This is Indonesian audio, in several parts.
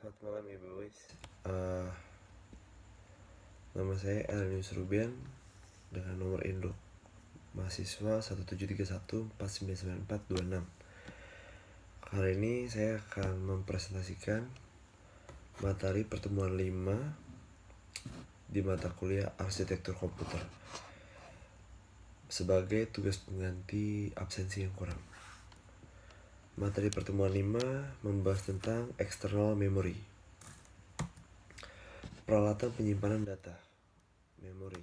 Selamat malam Ibu Wis. Nama saya Elenius Rubian dengan nomor induk mahasiswa 1731499426. Kali ini saya akan mempresentasikan materi pertemuan 5 di mata kuliah Arsitektur Komputer sebagai tugas pengganti absensi yang kurang. Materi pertemuan 5 membahas tentang external memory, peralatan penyimpanan data, memori.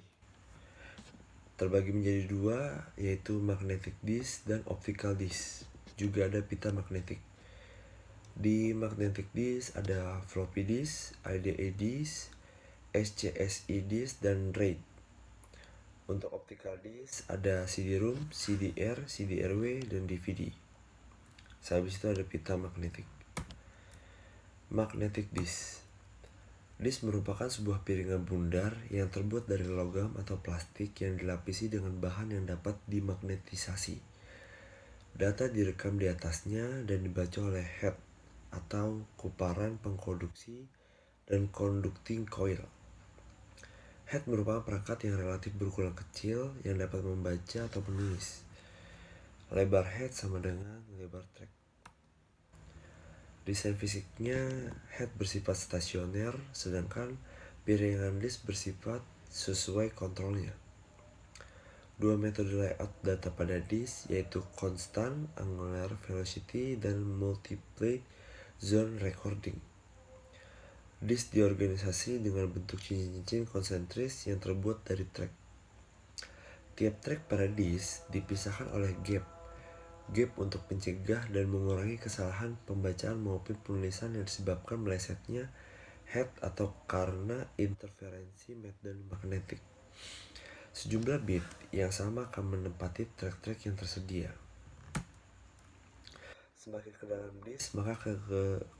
Terbagi menjadi dua, yaitu magnetic disk dan optical disk. Juga ada pita magnetik. Di magnetic disk ada floppy disk, IDE disk, SCSI disk, dan RAID. Untuk optical disk ada CD-ROM, CDR, CDRW, dan DVD. Sehabis itu ada pita magnetik. Magnetic disk. Disk merupakan sebuah piringan bundar yang terbuat dari logam atau plastik yang dilapisi dengan bahan yang dapat dimagnetisasi. Data direkam di atasnya dan dibaca oleh head atau kuparan pengkonduksi dan conducting coil. Head merupakan perangkat yang relatif berukuran kecil yang dapat membaca atau menulis. Lebar head sama dengan lebar track. Desain fisiknya, head bersifat stasioner, sedangkan piringan disk bersifat sesuai kontrolnya. Dua metode layout data pada disk yaitu constant angular velocity dan multiple zone recording. Disk diorganisasi dengan bentuk cincin-cincin konsentris yang terbuat dari track. Tiap track pada disk dipisahkan oleh gap untuk mencegah dan mengurangi kesalahan pembacaan maupun penulisan yang disebabkan melesetnya head atau karena interferensi medan magnetik. Sejumlah bit yang sama akan menempati track-track yang tersedia. Semakin ke dalam disk, maka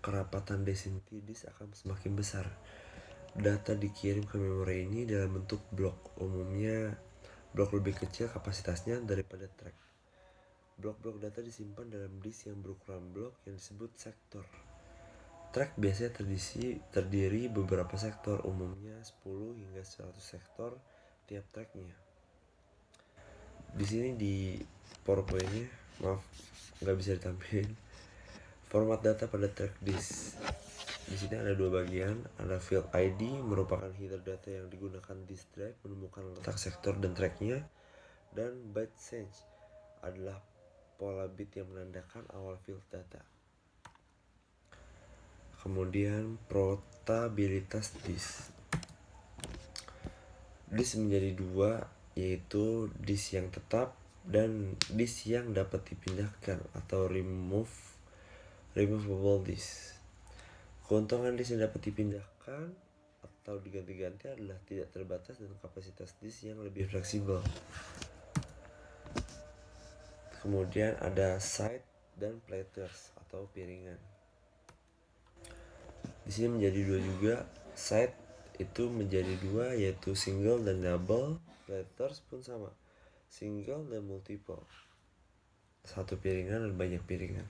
kerapatan density disk akan semakin besar. Data dikirim ke memori ini dalam bentuk blok. Umumnya blok lebih kecil kapasitasnya daripada track. Blok-blok data disimpan dalam disk yang berukuran blok yang disebut sektor. Track biasanya terdiri beberapa sektor, umumnya 10 hingga 100 sektor tiap tracknya. Di sini di PowerPoint-nya, maaf nggak bisa ditampilkan format data pada track disk. Di sini ada dua bagian, ada field ID merupakan header data yang digunakan disk drive menemukan letak sektor dan tracknya, dan byte change adalah pola bit yang menandakan awal field data. Kemudian portabilitas disk. Disk menjadi dua, yaitu disk yang tetap dan disk yang dapat dipindahkan atau removable disk. Keuntungan disk yang dapat dipindahkan atau diganti-ganti adalah tidak terbatas dan kapasitas disk yang lebih fleksibel. Kemudian ada side dan platters atau piringan. Di sini menjadi dua juga. Side itu menjadi dua, yaitu single dan double. Platters pun sama, single dan multiple. Satu piringan dan banyak piringan.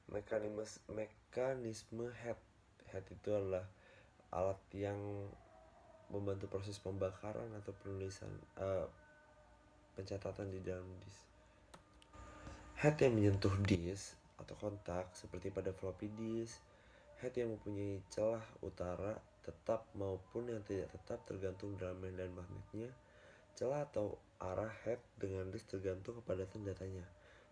Mekanisme head. Head itu adalah alat yang membantu proses pembakaran atau penulisan pencatatan di dalam disk. Head yang menyentuh disk atau kontak seperti pada floppy disk. Head yang mempunyai celah utara tetap maupun yang tidak tetap tergantung dalam medan magnetnya. Celah atau arah head dengan disk tergantung kepadatan datanya.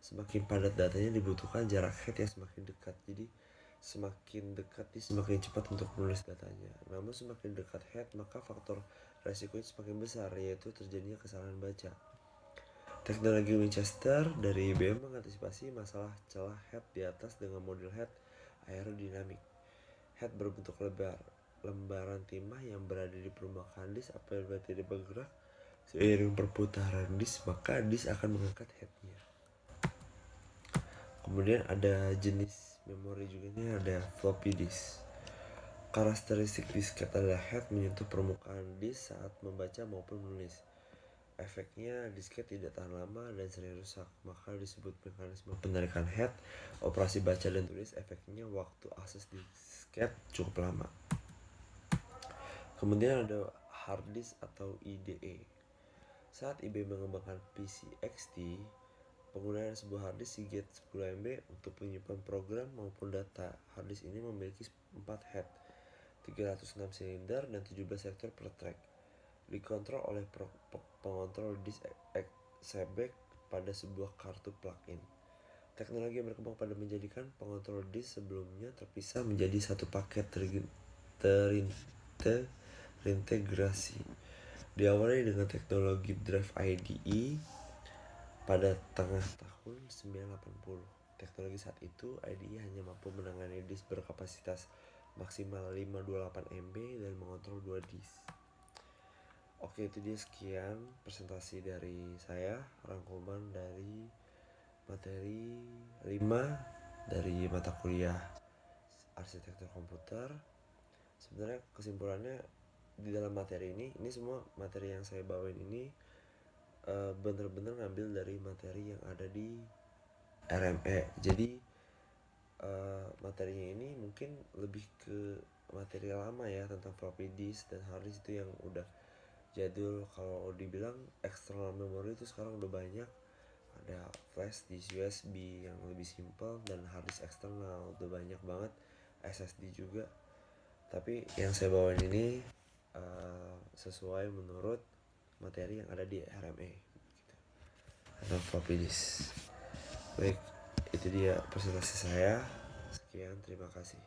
Semakin padat datanya dibutuhkan jarak head yang semakin dekat. Jadi semakin dekat disk semakin cepat untuk menulis datanya. Namun semakin dekat head maka faktor resikonya semakin besar, yaitu terjadinya kesalahan baca. Teknologi Winchester dari IBM mengantisipasi masalah celah head di atas dengan model head aerodinamik. Head berbentuk lembaran timah yang berada di permukaan disk. Apabila tidak bergerak seiring perputaran disk, maka disk akan mengangkat headnya. Kemudian ada jenis memori juga, ini ada floppy disk. Karakteristik disket adalah head menyentuh permukaan disk saat membaca maupun menulis. Efeknya disket tidak tahan lama dan sering rusak, maka disebut mekanisme penarikan head. Operasi baca dan tulis efeknya waktu akses disket cukup lama. Kemudian ada hard disk atau IDE. Saat IBM mengembangkan PC XT, penggunaan sebuah hard disk Seagate 10 MB untuk menyimpan program maupun data. Hard disk ini memiliki 4 head, 306 silinder dan 17 sektor per track. Dikontrol oleh pengontrol disk exebec pada sebuah kartu plug-in. Teknologi yang berkembang pada menjadikan pengontrol disk sebelumnya terpisah menjadi satu paket terintegrasi. Diawali dengan teknologi Drive IDE pada tengah tahun 1980. Teknologi saat itu, IDE hanya mampu menangani disk berkapasitas maksimal 528 MB dan mengontrol 2 disk. Oke, itu dia sekian presentasi dari saya, rangkuman dari materi 5 dari mata kuliah arsitektur komputer. Sebenarnya kesimpulannya di dalam materi ini semua materi yang saya bawain ini bener-bener ngambil dari materi yang ada di RME. Jadi materinya ini mungkin lebih ke materi lama ya, tentang floppy disk dan hard disk itu yang udah jadul. Kalau dibilang external memory itu sekarang udah banyak, ada flash disk USB yang lebih simple dan hard disk eksternal udah banyak banget, SSD juga. Tapi yang saya bawain ini sesuai menurut materi yang ada di RME gitu, atau floppy disk. Baik, itu dia presentasi saya. Sekian, terima kasih.